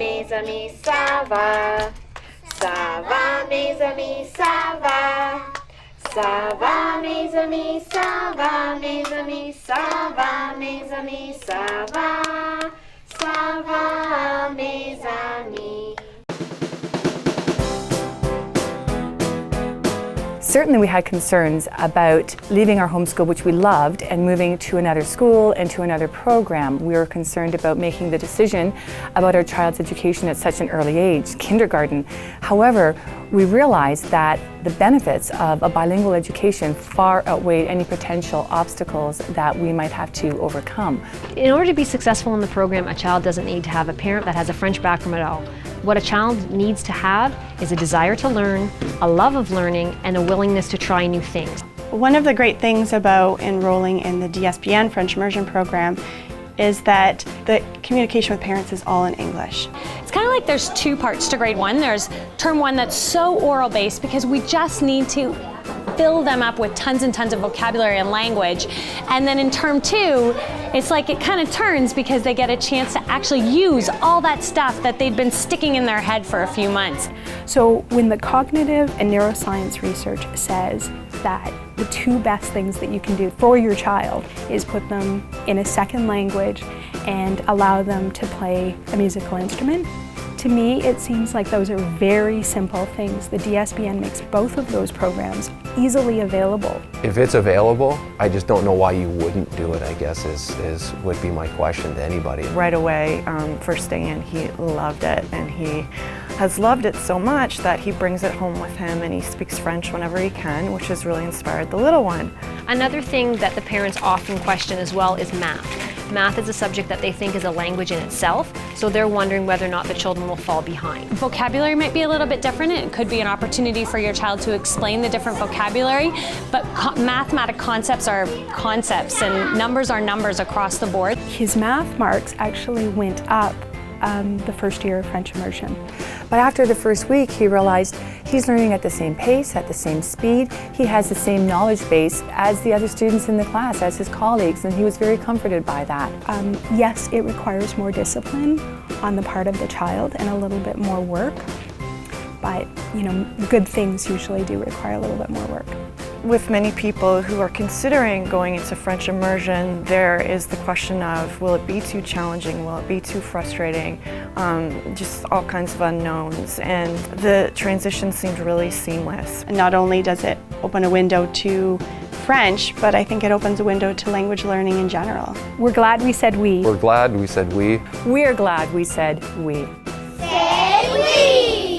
mes amis, ça va. Ça va, mes amis, ça va. Ça va, mes amis, ça va, mes amis, ça va, mes amis, ça va. Ça va, mes amis. Certainly we had concerns about leaving our homeschool, which we loved, and moving to another school and to another program. We were concerned about making the decision about our child's education at such an early age, kindergarten. However, we realized that the benefits of a bilingual education far outweighed any potential obstacles that we might have to overcome. In order to be successful in the program, a child doesn't need to have a parent that has a French background at all. What a child needs to have is a desire to learn, a love of learning, and a willingness to try new things. One of the great things about enrolling in the DSBN French Immersion program is that the communication with parents is all in English. It's kind of like there's two parts to grade one. There's term one that's so oral based because we just need to fill them up with tons and tons of vocabulary and language. And then in term two, it's like it kind of turns because they get a chance to actually use all that stuff that they'd been sticking in their head for a few months. So when the cognitive and neuroscience research says that the two best things that you can do for your child is put them in a second language and allow them to play a musical instrument, to me it seems like those are very simple things. The DSBN makes both of those programs easily available. If it's available, I just don't know why you wouldn't do it, I guess would be my question to anybody. Right away, first day in, he loved it, and he has loved it so much that he brings it home with him and he speaks French whenever he can, which has really inspired the little one. Another thing that the parents often question as well is math. Math is a subject that they think is a language in itself, so they're wondering whether or not the children will fall behind. Vocabulary might be a little bit different. It could be an opportunity for your child to explain the different vocabulary, but mathematic concepts are concepts and numbers are numbers across the board. His math marks actually went up the first year of French Immersion. But after the first week, he realized he's learning at the same pace, at the same speed. He has the same knowledge base as the other students in the class, as his colleagues, and he was very comforted by that. Yes, it requires more discipline on the part of the child and a little bit more work, but good things usually do require a little bit more work. With many people who are considering going into French immersion, there is the question of, will it be too challenging, will it be too frustrating, just all kinds of unknowns, and the transition seemed really seamless. And not only does it open a window to French, but I think it opens a window to language learning in general. We're glad we said we. We're glad we said we. We're glad we said we. Say oui!